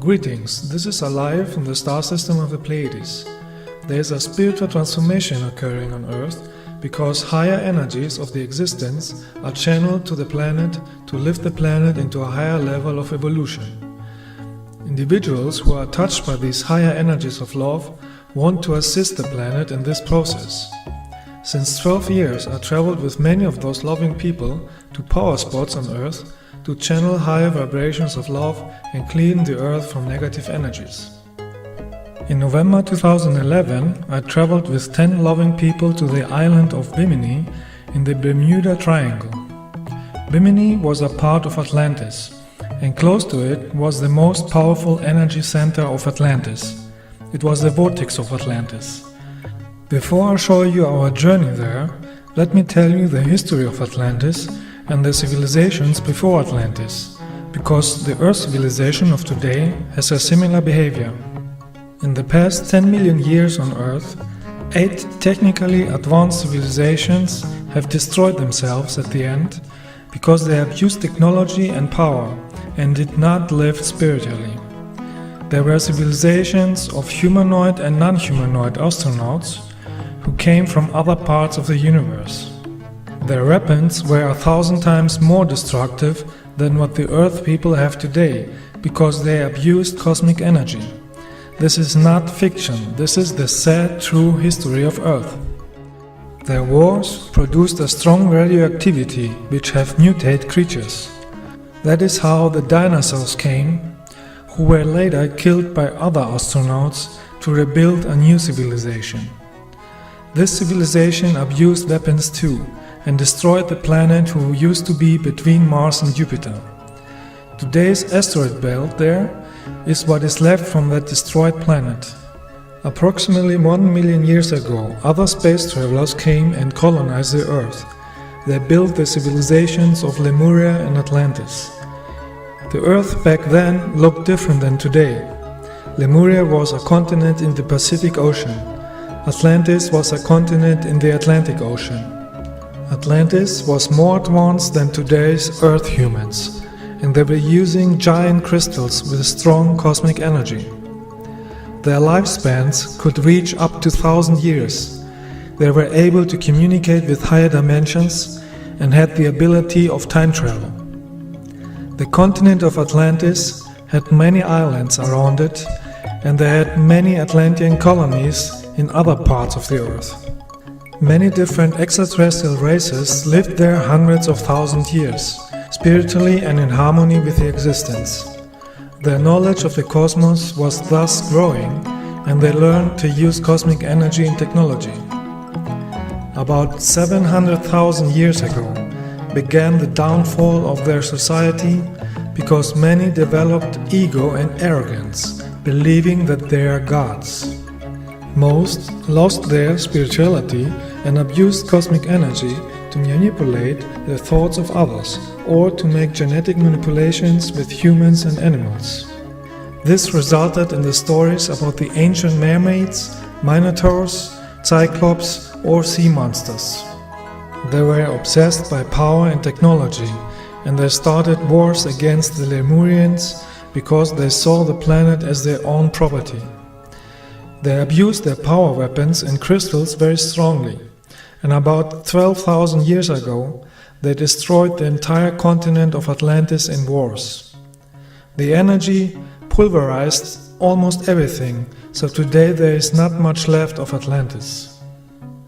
Greetings, this is Alive from the star system of the Pleiades. There is a spiritual transformation occurring on Earth because higher energies of the existence are channeled to the planet to lift the planet into a higher level of evolution. Individuals who are touched by these higher energies of love want to assist the planet in this process. Since 12 years I traveled with many of those loving people to power spots on Earth to channel higher vibrations of love and clean the Earth from negative energies. In November 2011, I traveled with 10 loving people to the island of Bimini in the Bermuda Triangle. Bimini was a part of Atlantis, and close to it was the most powerful energy center of Atlantis. It was the vortex of Atlantis. Before I show you our journey there, let me tell you the history of Atlantis and the civilizations before Atlantis, because the Earth civilization of today has a similar behavior. In the past 10 million years on Earth, 8 technically advanced civilizations have destroyed themselves at the end because they abused technology and power and did not live spiritually. There were civilizations of humanoid and non-humanoid astronauts who came from other parts of the universe. Their weapons were 1,000 times more destructive than what the Earth people have today because they abused cosmic energy. This is not fiction, this is the sad, true history of Earth. Their wars produced a strong radioactivity which have mutated creatures. That is how the dinosaurs came, who were later killed by other astronauts to rebuild a new civilization. This civilization abused weapons too, and destroyed the planet who used to be between Mars and Jupiter. Today's asteroid belt there is what is left from that destroyed planet. Approximately 1 million years ago, other space travelers came and colonized the Earth. They built the civilizations of Lemuria and Atlantis. The Earth back then looked different than today. Lemuria was a continent in the Pacific Ocean. Atlantis was a continent in the Atlantic Ocean. Atlantis was more advanced than today's Earth humans, and they were using giant crystals with strong cosmic energy. Their lifespans could reach up to 1,000 years. They were able to communicate with higher dimensions and had the ability of time travel. The continent of Atlantis had many islands around it, and they had many Atlantean colonies in other parts of the Earth. Many different extraterrestrial races lived there hundreds of thousands of years, spiritually and in harmony with the existence. Their knowledge of the cosmos was thus growing, and they learned to use cosmic energy and technology. About 700,000 years ago began the downfall of their society because many developed ego and arrogance, believing that they are gods. Most lost their spirituality and abused cosmic energy to manipulate the thoughts of others or to make genetic manipulations with humans and animals. This resulted in the stories about the ancient mermaids, minotaurs, cyclops or sea monsters. They were obsessed by power and technology, and they started wars against the Lemurians because they saw the planet as their own property. They abused their power weapons and crystals very strongly, and about 12,000 years ago they destroyed the entire continent of Atlantis in wars. The energy pulverized almost everything, so today there is not much left of Atlantis.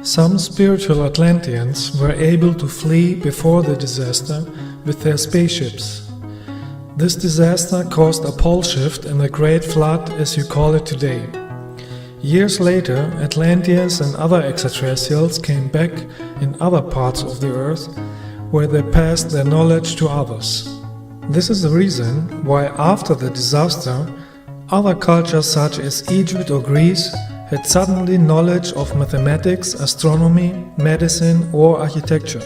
Some spiritual Atlanteans were able to flee before the disaster with their spaceships. This disaster caused a pole shift in the Great Flood, as you call it today. Years later, Atlanteans and other extraterrestrials came back in other parts of the Earth where they passed their knowledge to others. This is the reason why after the disaster, other cultures such as Egypt or Greece had suddenly knowledge of mathematics, astronomy, medicine or architecture.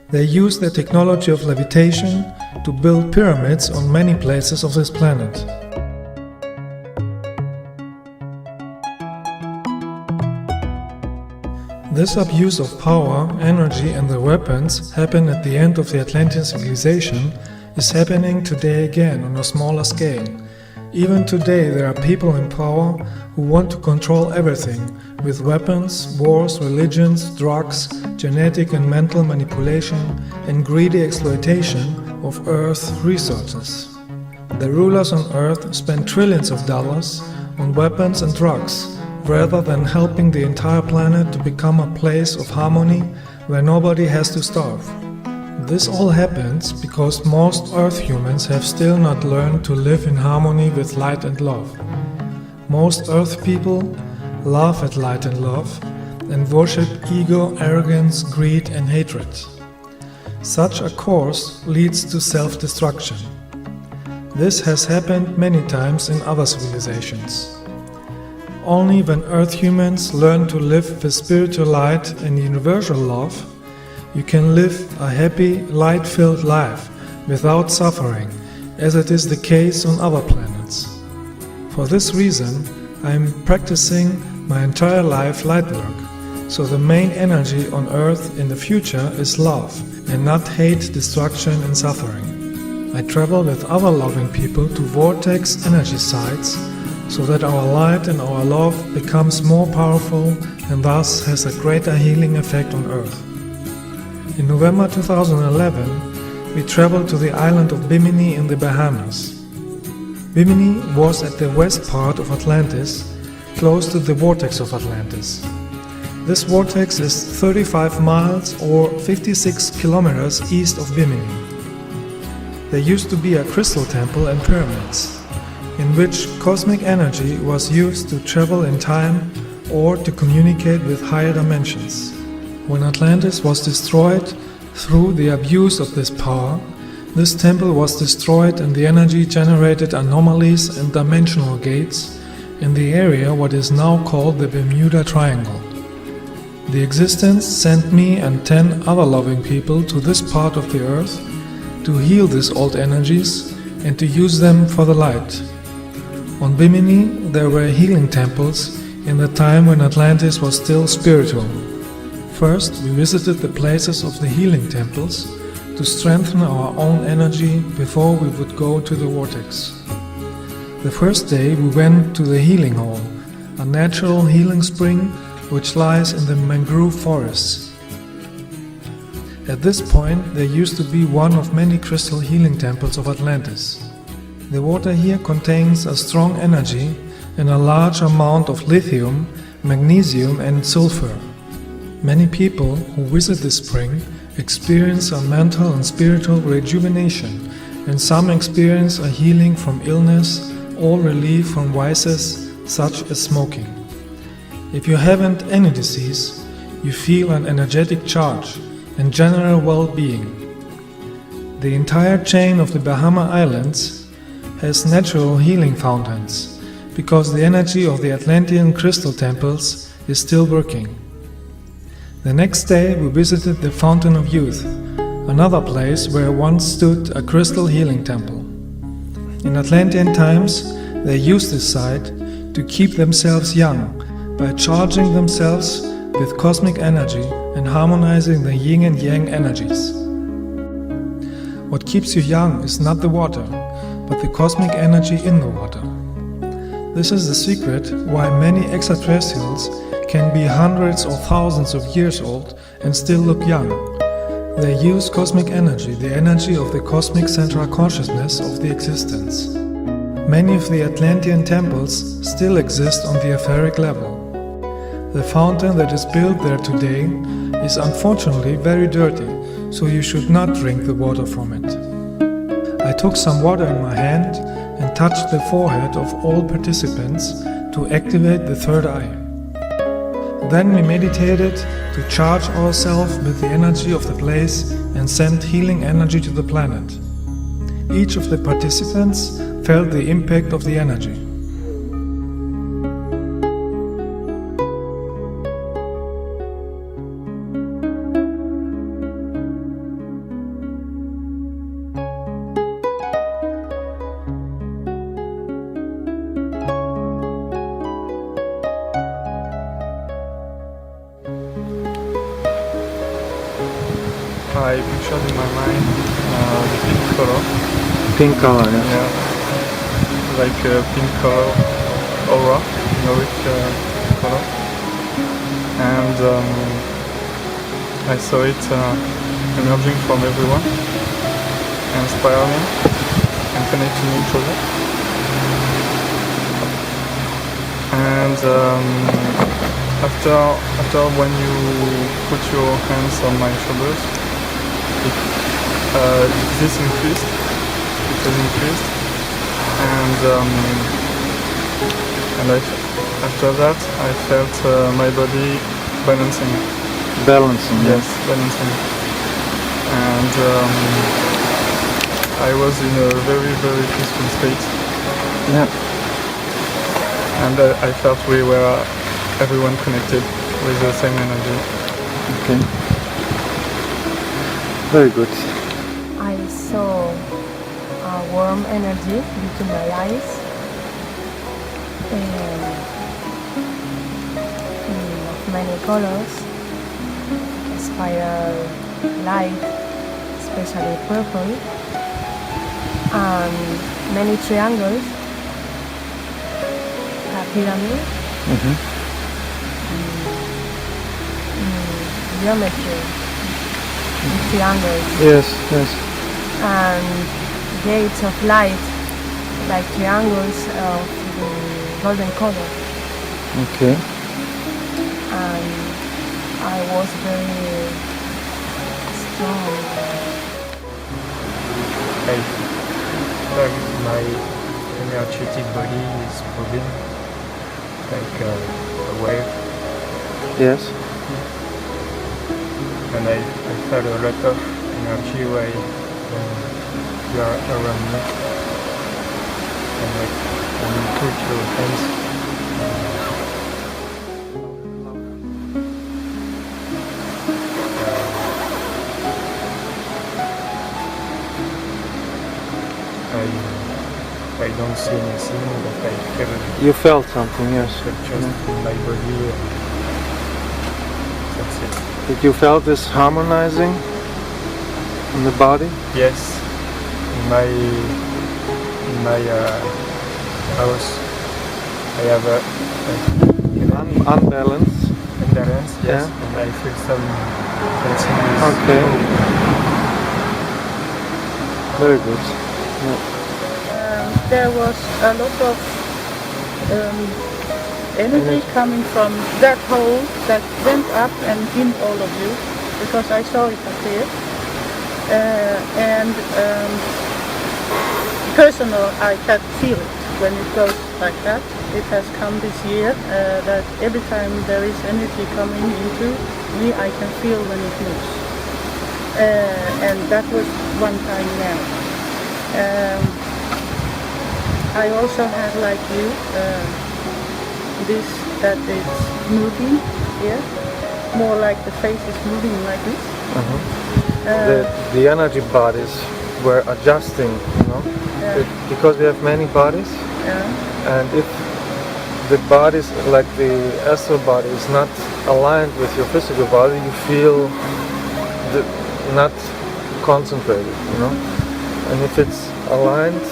They used the technology of levitation to build pyramids on many places of this planet. This abuse of power, energy and the weapons happened at the end of the Atlantean civilization is happening today again on a smaller scale. Even today there are people in power who want to control everything with weapons, wars, religions, drugs, genetic and mental manipulation and greedy exploitation of Earth's resources. The rulers on Earth spend trillions of dollars on weapons and drugs rather than helping the entire planet to become a place of harmony where nobody has to starve. This all happens because most Earth humans have still not learned to live in harmony with light and love. Most Earth people laugh at light and love and worship ego, arrogance, greed and hatred. Such a course leads to self-destruction. This has happened many times in other civilizations. Only when Earth humans learn to live with spiritual light and universal love, you can live a happy, light-filled life without suffering, as it is the case on other planets. For this reason, I am practicing my entire life light work, so the main energy on Earth in the future is love and not hate, destruction and suffering. I travel with other loving people to vortex energy sites, so that our light and our love becomes more powerful and thus has a greater healing effect on Earth. In November 2011, we traveled to the island of Bimini in the Bahamas. Bimini was at the west part of Atlantis, close to the vortex of Atlantis. This vortex is 35 miles or 56 kilometers east of Bimini. There used to be a crystal temple and pyramids, in which cosmic energy was used to travel in time or to communicate with higher dimensions. When Atlantis was destroyed through the abuse of this power, this temple was destroyed and the energy generated anomalies and dimensional gates in the area what is now called the Bermuda Triangle. The existence sent me and 10 other loving people to this part of the earth to heal these old energies and to use them for the light. On Bimini there were healing temples in the time when Atlantis was still spiritual. First, we visited the places of the healing temples to strengthen our own energy before we would go to the vortex. The first day we went to the healing hall, a natural healing spring which lies in the mangrove forests. At this point there used to be one of many crystal healing temples of Atlantis. The water here contains a strong energy and a large amount of lithium, magnesium and sulfur. Many people who visit this spring experience a mental and spiritual rejuvenation, and some experience a healing from illness or relief from vices such as smoking. If you haven't any disease, you feel an energetic charge and general well-being. The entire chain of the Bahama Islands has natural healing fountains, because the energy of the Atlantean crystal temples is still working. The next day we visited the Fountain of Youth, another place where once stood a crystal healing temple. In Atlantean times they used this site to keep themselves young by charging themselves with cosmic energy and harmonizing the yin and yang energies. What keeps you young is not the water, but the cosmic energy in the water. This is the secret why many extraterrestrials can be hundreds or thousands of years old and still look young. They use cosmic energy, the energy of the cosmic central consciousness of the existence. Many of the Atlantean temples still exist on the etheric level. The fountain that is built there today is unfortunately very dirty, so you should not drink the water from it. I took some water in my hand and touched the forehead of all participants to activate the third eye. Then we meditated to charge ourselves with the energy of the place and send healing energy to the planet. Each of the participants felt the impact of the energy. I pictured in my mind the pink color. Pink color, yeah. Yeah. like a pink color aura, Nordic color, and I saw it emerging from everyone, and spiraling and connecting each other. And after when you put your hands on my shoulders, this increased. It has increased, and after that I felt my body balancing. Balancing. Yes, balancing. And I was in a very, very peaceful state. Yeah. And I felt we were everyone connected with the same energy. Okay. Very good. I saw a warm energy between my eyes and of many colors, spiral light, especially purple, and many triangles, a pyramid, geometry, triangles. Yes, yes. And gates of light, like triangles of golden color. Okay. And I was very strong. Like my energetic body is moving like a wave, Yes. and I felt a lot of energy when you are around me. And like when you put your hands I don't see anything, but I feel You felt something, yes. just in my body. That's it. Did you felt this harmonizing in the body? Yes, in my house I have a Unbalanced. imbalance, yes, Yeah. and I feel some tension. Okay. Very good. Yeah. There was a lot of energy coming from that hole that went up and in all of you, because I saw it appear. And personal, I can feel it when it goes like that. It has come this year that every time there is energy coming into me, I can feel when it moves. And that was one time now. I also have, like you, this that it's moving here, more like the face is moving like this. The energy bodies were adjusting, you know, Yeah. because we have many bodies, Yeah. and if the bodies, like the astral body, is not aligned with your physical body, you feel not concentrated, you know. And if it's aligned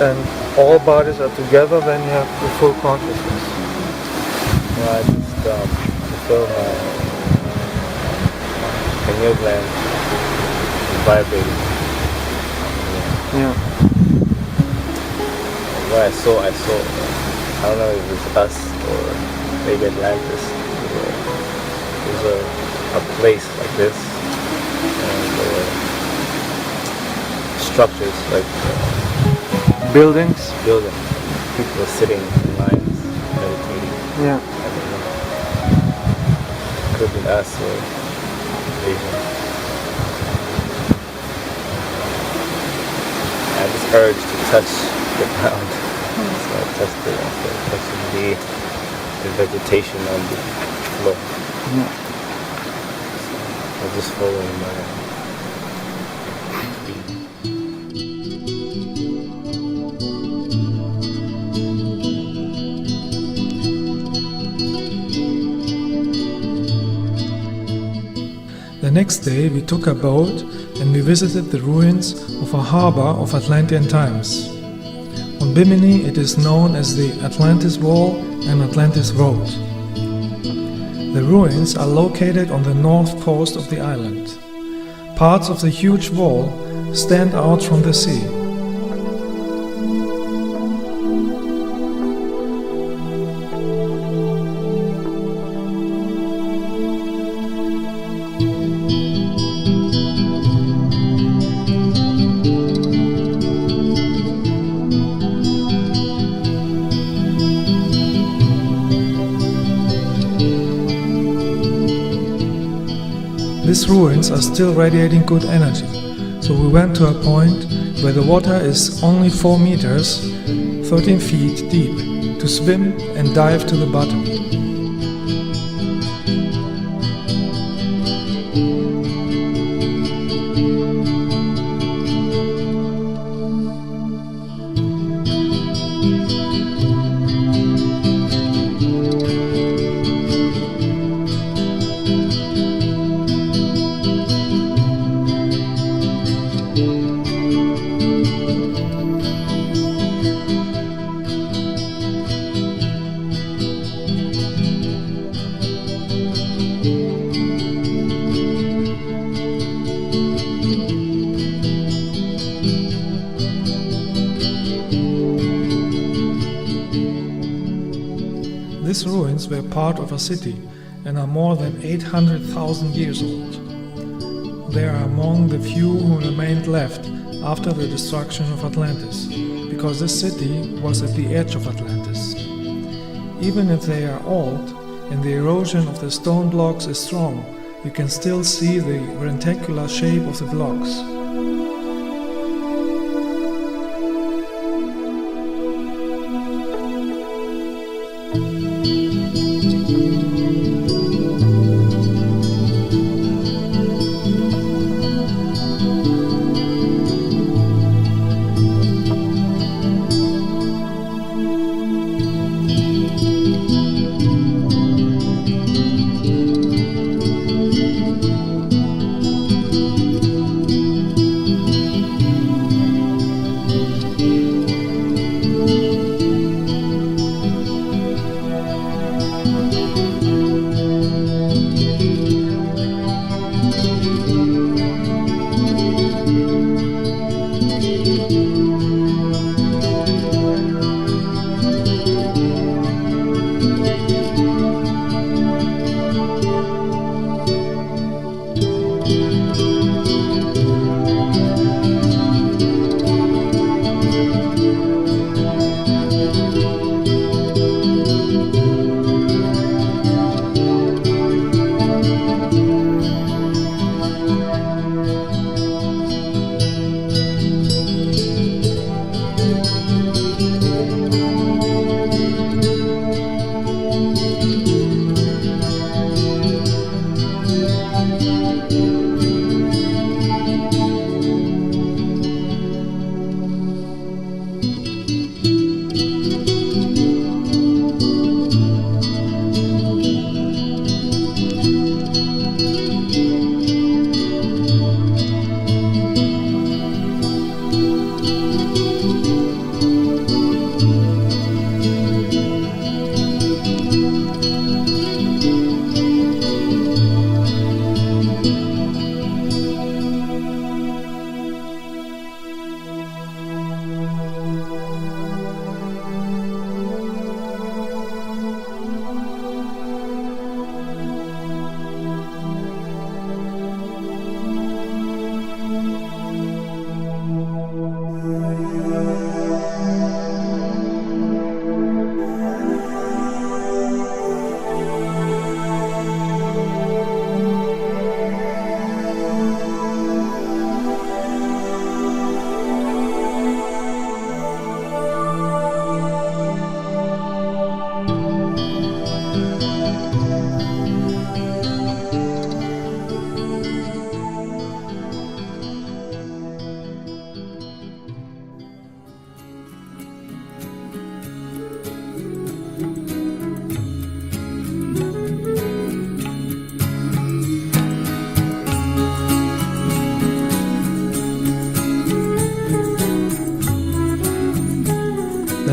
and all bodies are together, then you have the full consciousness. I just feel my pineal gland vibrating. Yeah. What I saw, I don't know if it's us or maybe Atlantis. There's a place like this, and structures like Buildings. building. People are sitting in lines, meditating. Yeah. Could be us or Asian. I had this urge to touch the ground. So I touched it instead of touching the vegetation on the floor. Yeah. I was just following my The next day we took a boat and we visited the ruins of a harbor of Atlantean times. On Bimini it is known as the Atlantis Wall and Atlantis Road. The ruins are located on the north coast of the island. Parts of the huge wall stand out from the sea. These ruins are still radiating good energy, so we went to a point where the water is only 4 meters, 13 feet deep, to swim and dive to the bottom. These ruins were part of a city and are more than 800,000 years old. They are among the few who remained left after the destruction of Atlantis, because this city was at the edge of Atlantis. Even if they are old and the erosion of the stone blocks is strong, you can still see the reticular shape of the blocks.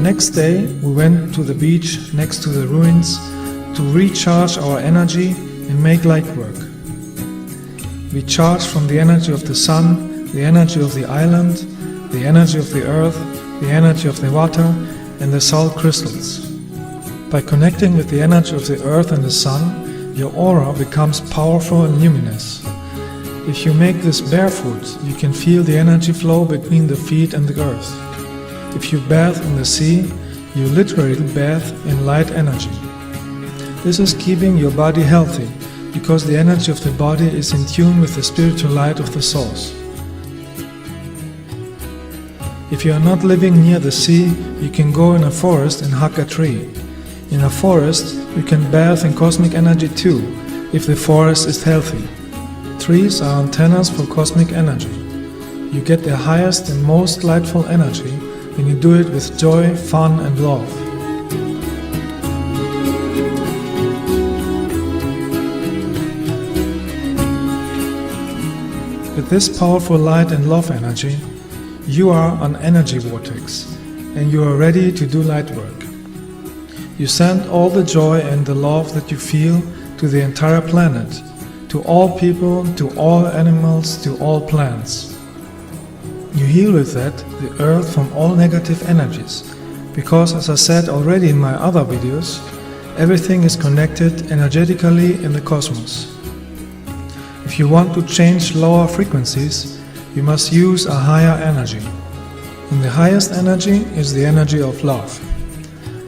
next day we went to the beach next to the ruins to recharge our energy and make light work. We charged from the energy of the sun, the energy of the island, the energy of the earth, the energy of the water and the salt crystals. By connecting with the energy of the earth and the sun, your aura becomes powerful and luminous. If you make this barefoot, you can feel the energy flow between the feet and the earth. If you bathe in the sea, you literally bathe in light energy. This is keeping your body healthy, because the energy of the body is in tune with the spiritual light of the source. If you are not living near the sea, you can go in a forest and hug a tree. In a forest, you can bathe in cosmic energy too, if the forest is healthy. Trees are antennas for cosmic energy. You get the highest and most lightful energy when you do it with joy, fun and love. With this powerful light and love energy, you are an energy vortex and you are ready to do light work. You send all the joy and the love that you feel to the entire planet, to all people, to all animals, to all plants. You heal with that the earth from all negative energies, because as I said already in my other videos, everything is connected energetically in the cosmos. If you want to change lower frequencies, you must use a higher energy. And the highest energy is the energy of love.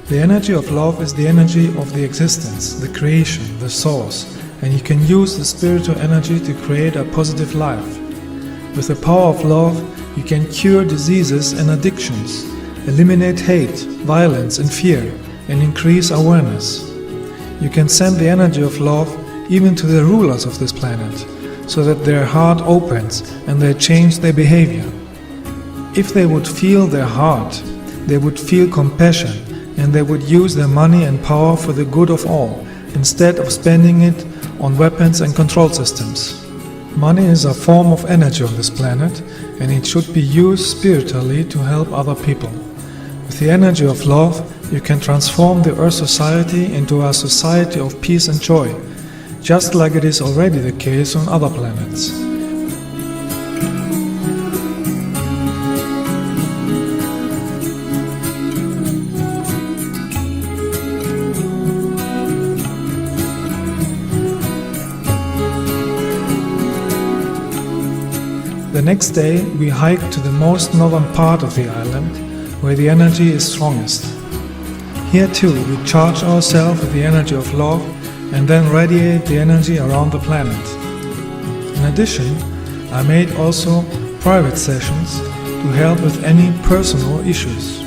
The energy of love is the energy of the existence, the creation, the source, and you can use the spiritual energy to create a positive life. With the power of love, you can cure diseases and addictions, eliminate hate, violence and fear, and increase awareness. You can send the energy of love even to the rulers of this planet, so that their heart opens and they change their behavior. If they would feel their heart, they would feel compassion and they would use their money and power for the good of all, instead of spending it on weapons and control systems. Money is a form of energy on this planet and it should be used spiritually to help other people. With the energy of love, you can transform the Earth society into a society of peace and joy, just like it is already the case on other planets. The next day we hiked to the most northern part of the island, where the energy is strongest. Here too we charge ourselves with the energy of love and then radiate the energy around the planet. In addition, I made also private sessions to help with any personal issues.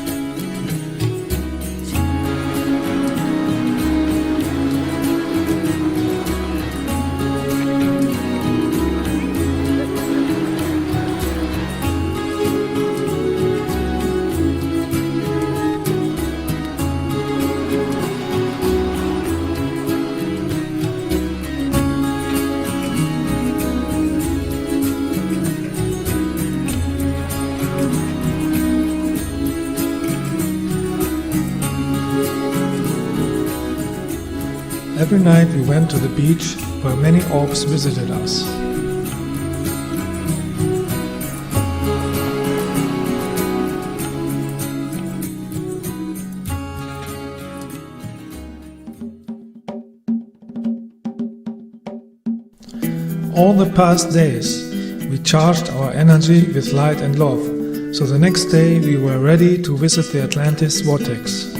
Every night we went to the beach where many orbs visited us. All the past days we charged our energy with light and love, so the next day we were ready to visit the Atlantis vortex.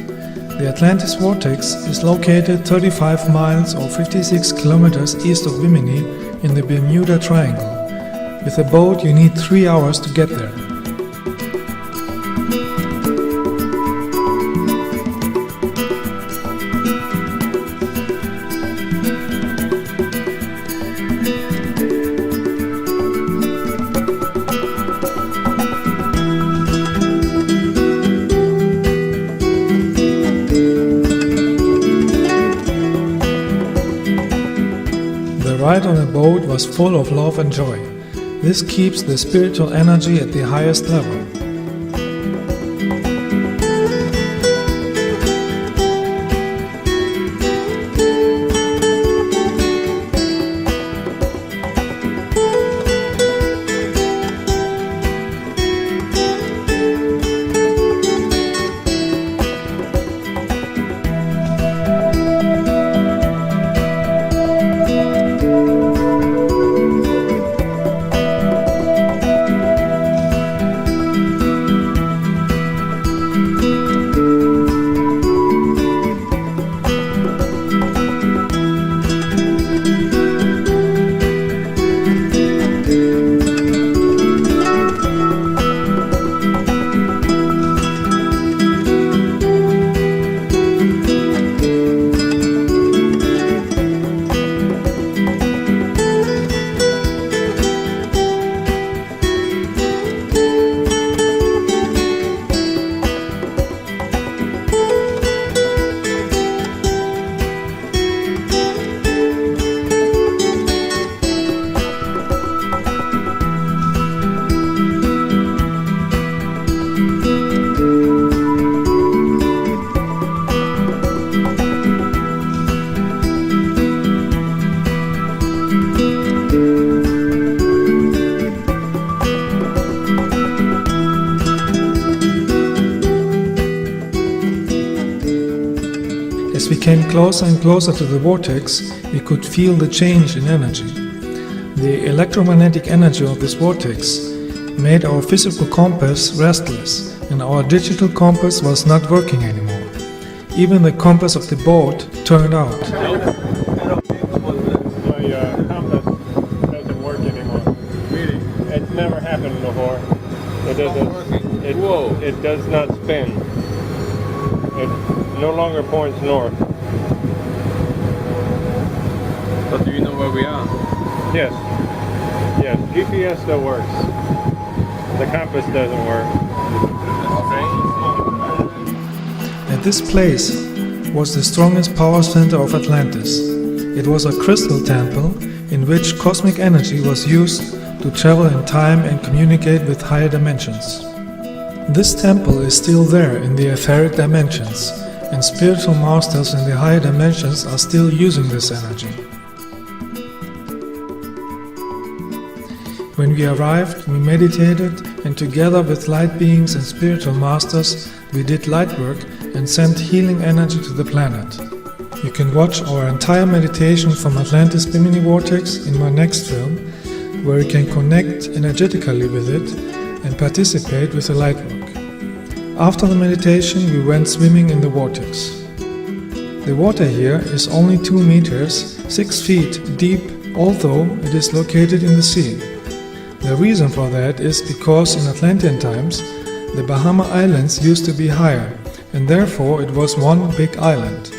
The Atlantis vortex is located 35 miles or 56 kilometers east of Bimini in the Bermuda Triangle. With a boat you need 3 hours to get there. The ride on a boat was full of love and joy. This keeps the spiritual energy at the highest level. As we came closer and closer to the vortex, we could feel the change in energy. The electromagnetic energy of this vortex made our physical compass restless, and our digital compass was not working anymore. Even the compass of the boat turned out. My compass doesn't work anymore. Really? It's never happened before. It doesn't. It does not spin. It no longer points north. But do you know where we are? Yes. Yes. GPS still works. The compass doesn't work. At this place was the strongest power center of Atlantis. It was a crystal temple in which cosmic energy was used to travel in time and communicate with higher dimensions. This temple is still there in the etheric dimensions, and spiritual masters in the higher dimensions are still using this energy. When we arrived, we meditated, and together with light beings and spiritual masters, we did light work and sent healing energy to the planet. You can watch our entire meditation from Atlantis Bimini Vortex in my next film, where you can connect energetically with it and participate with the light work. After the meditation, we went swimming in the vortex. The water here is only 2 meters, 6 feet deep, although it is located in the sea. The reason for that is because in Atlantean times, the Bahama Islands used to be higher, and therefore it was one big island.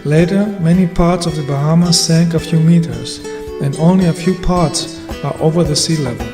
Later, many parts of the Bahamas sank a few meters, and only a few parts are over the sea level.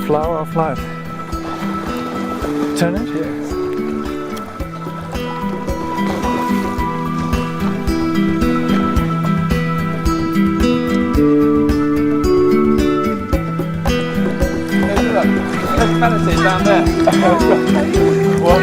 Flower of life. Turn it here. Meditate down there. What?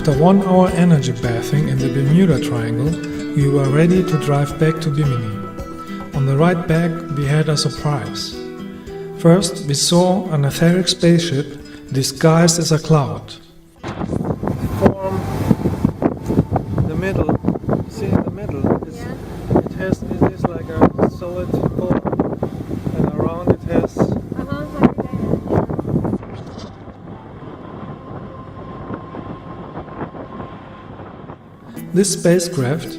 After 1 hour energy bathing in the Bermuda Triangle, we were ready to drive back to Bimini. On the ride back, we had a surprise. First, we saw an etheric spaceship disguised as a cloud. Form the middle. See in the middle, it is like a solid form, and around it has. This spacecraft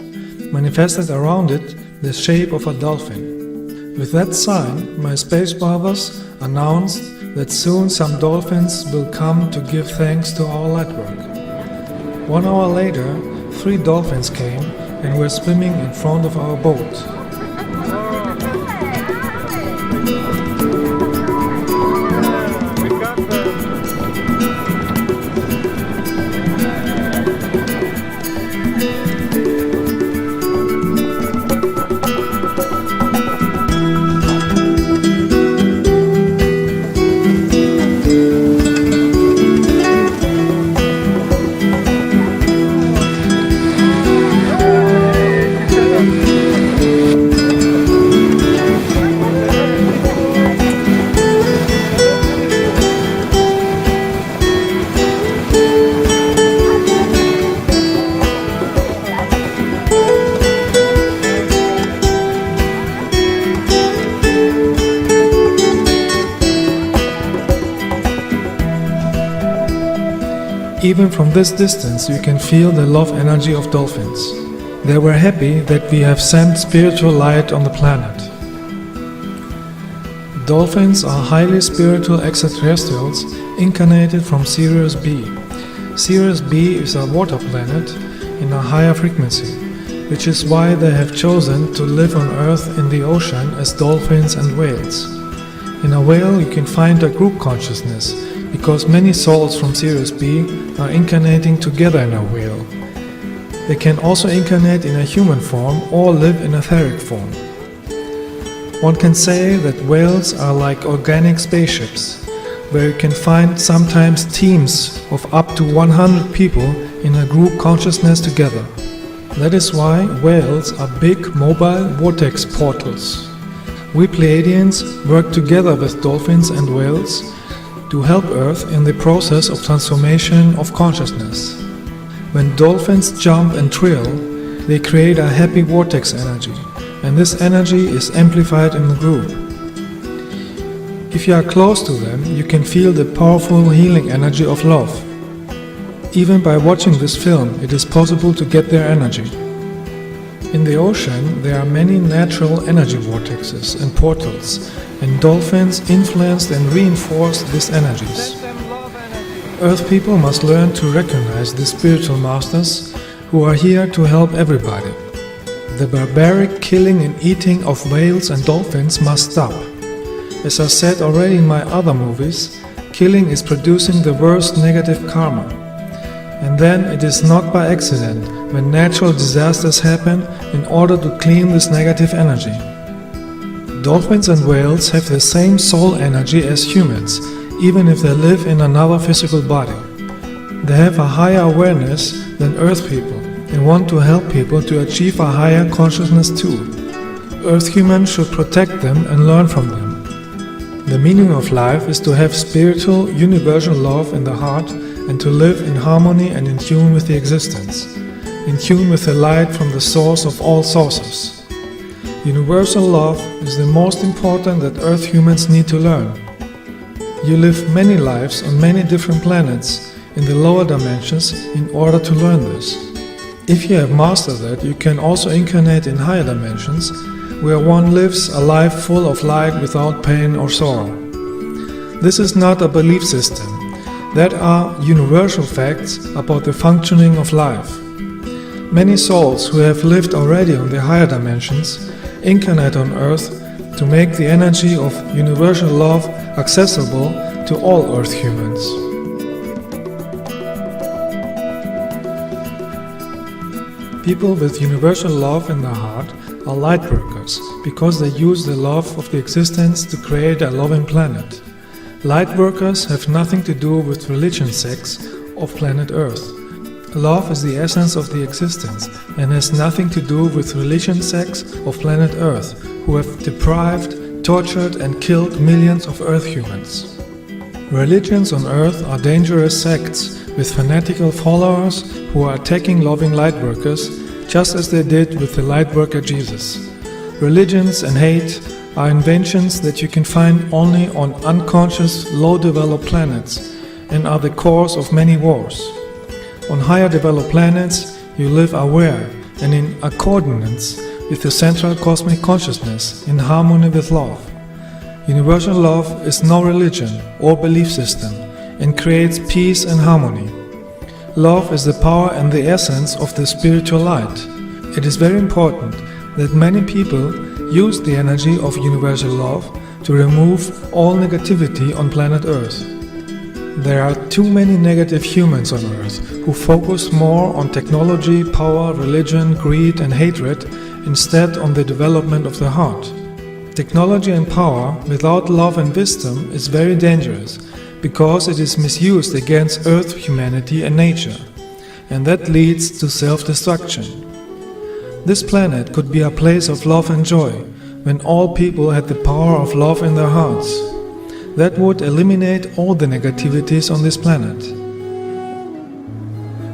manifested around it the shape of a dolphin. With that sign, my space brothers announced that soon some dolphins will come to give thanks to our light work. 1 hour later, 3 dolphins came and were swimming in front of our boat. Even from this distance, you can feel the love energy of dolphins. They were happy that we have sent spiritual light on the planet. Dolphins are highly spiritual extraterrestrials incarnated from Sirius B. Sirius B is a water planet in a higher frequency, which is why they have chosen to live on Earth in the ocean as dolphins and whales. In a whale, you can find a group consciousness, because many souls from Sirius B are incarnating together in a whale. They can also incarnate in a human form or live in etheric form. One can say that whales are like organic spaceships, where you can find sometimes teams of up to 100 people in a group consciousness together. That is why whales are big mobile vortex portals. We Pleiadians work together with dolphins and whales to help Earth in the process of transformation of consciousness. When dolphins jump and trill, they create a happy vortex energy, and this energy is amplified in the group. If you are close to them, you can feel the powerful healing energy of love. Even by watching this film, it is possible to get their energy. In the ocean, there are many natural energy vortexes and portals, and dolphins influenced and reinforced these energies. Earth people must learn to recognize the spiritual masters who are here to help everybody. The barbaric killing and eating of whales and dolphins must stop. As I said already in my other movies, killing is producing the worst negative karma. And then it is not by accident when natural disasters happen in order to clean this negative energy. Dolphins and whales have the same soul energy as humans, even if they live in another physical body. They have a higher awareness than Earth people and want to help people to achieve a higher consciousness too. Earth humans should protect them and learn from them. The meaning of life is to have spiritual, universal love in the heart and to live in harmony and in tune with the existence, in tune with the light from the source of all sources. Universal love is the most important that Earth humans need to learn. You live many lives on many different planets in the lower dimensions in order to learn this. If you have mastered that, you can also incarnate in higher dimensions, where one lives a life full of light without pain or sorrow. This is not a belief system. That are universal facts about the functioning of life. Many souls who have lived already on the higher dimensions incarnate on Earth to make the energy of universal love accessible to all Earth humans. People with universal love in their heart are light workers because they use the love of the existence to create a loving planet. Light workers have nothing to do with religion sects of planet Earth. Love is the essence of the existence and has nothing to do with religion sects of planet Earth who have deprived, tortured and killed millions of Earth humans. Religions on Earth are dangerous sects with fanatical followers who are attacking loving lightworkers just as they did with the lightworker Jesus. Religions and hate are inventions that you can find only on unconscious, low-developed planets and are the cause of many wars. On higher developed planets, you live aware and in accordance with the central cosmic consciousness in harmony with love. Universal love is no religion or belief system and creates peace and harmony. Love is the power and the essence of the spiritual light. It is very important that many people use the energy of universal love to remove all negativity on planet Earth. There are too many negative humans on Earth who focus more on technology, power, religion, greed and hatred instead on the development of the heart. Technology and power without love and wisdom is very dangerous because it is misused against Earth, humanity and nature, and that leads to self-destruction. This planet could be a place of love and joy when all people had the power of love in their hearts. That would eliminate all the negativities on this planet.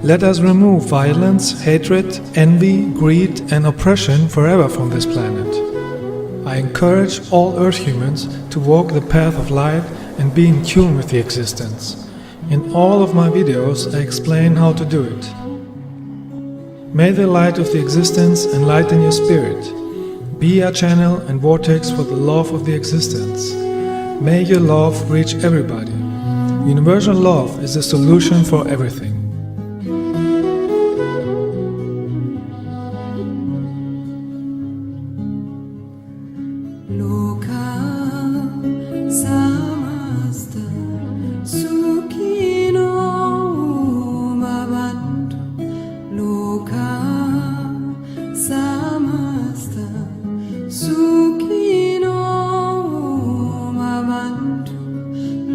Let us remove violence, hatred, envy, greed and oppression forever from this planet. I encourage all Earth humans to walk the path of light and be in tune with the existence. In all of my videos I explain how to do it. May the light of the existence enlighten your spirit. Be a channel and vortex for the love of the existence. May your love reach everybody. Universal love is the solution for everything.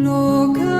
Loka